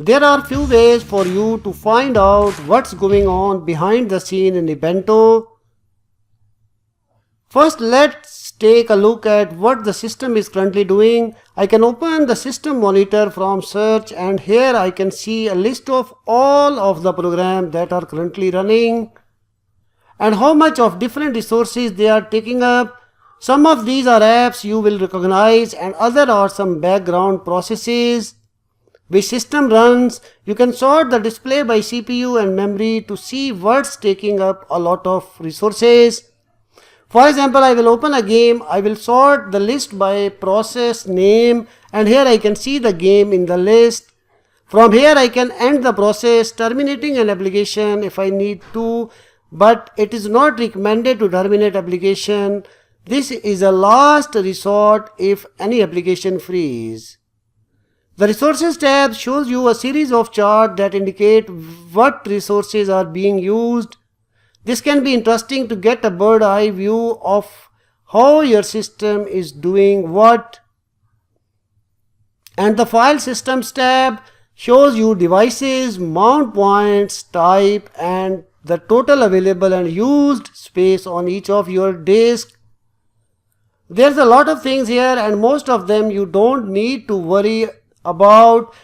There are few ways for you to find out what's going on behind the scene in Ubuntu. First, let's take a look at what the system is currently doing. I can open the system monitor from search, and here I can see a list of all of the programs that are currently running and how much of different resources they are taking up. Some of these are apps you will recognize, and other are some background processes which system runs. You can sort the display by CPU and memory to see what's taking up a lot of resources. For example, I will open a game. I will sort the list by process name, and here I can see the game in the list. From here I can end the process, terminating an application if I need to, but it is not recommended to terminate application. This is a last resort if any application freezes. The resources tab shows you a series of charts that indicate what resources are being used. This can be interesting to get a bird's eye view of how your system is doing what. And the file systems tab shows you devices, mount points, type, and the total available and used space on each of your disks. There's a lot of things here, and most of them you don't need to worry about.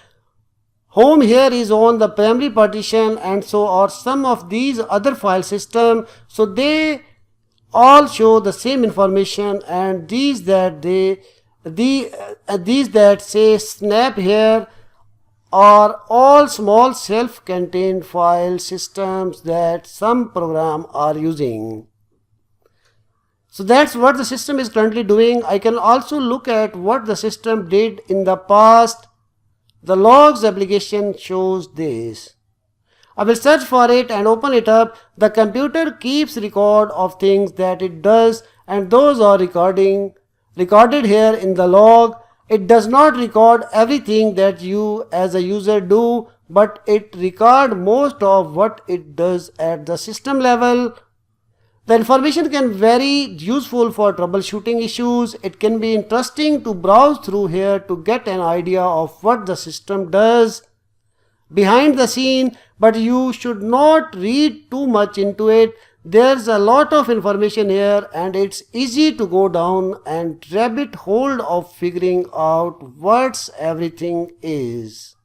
Home here is on the primary partition, and so are some of these other file systems, so they all show the same information. And these that say snap here are all small self-contained file systems that some programs are using. So that's what the system is currently doing. I can also look at what the system did in the past. The logs application shows this. I will search for it and open it up. The computer keeps record of things that it does, and those are recorded here in the log. It does not record everything that you as a user do, but it records most of what it does at the system level. The information can be very useful for troubleshooting issues. It can be interesting to browse through here to get an idea of what the system does behind the scene, but you should not read too much into it. There's a lot of information here, and it's easy to go down and rabbit hole of figuring out what everything is.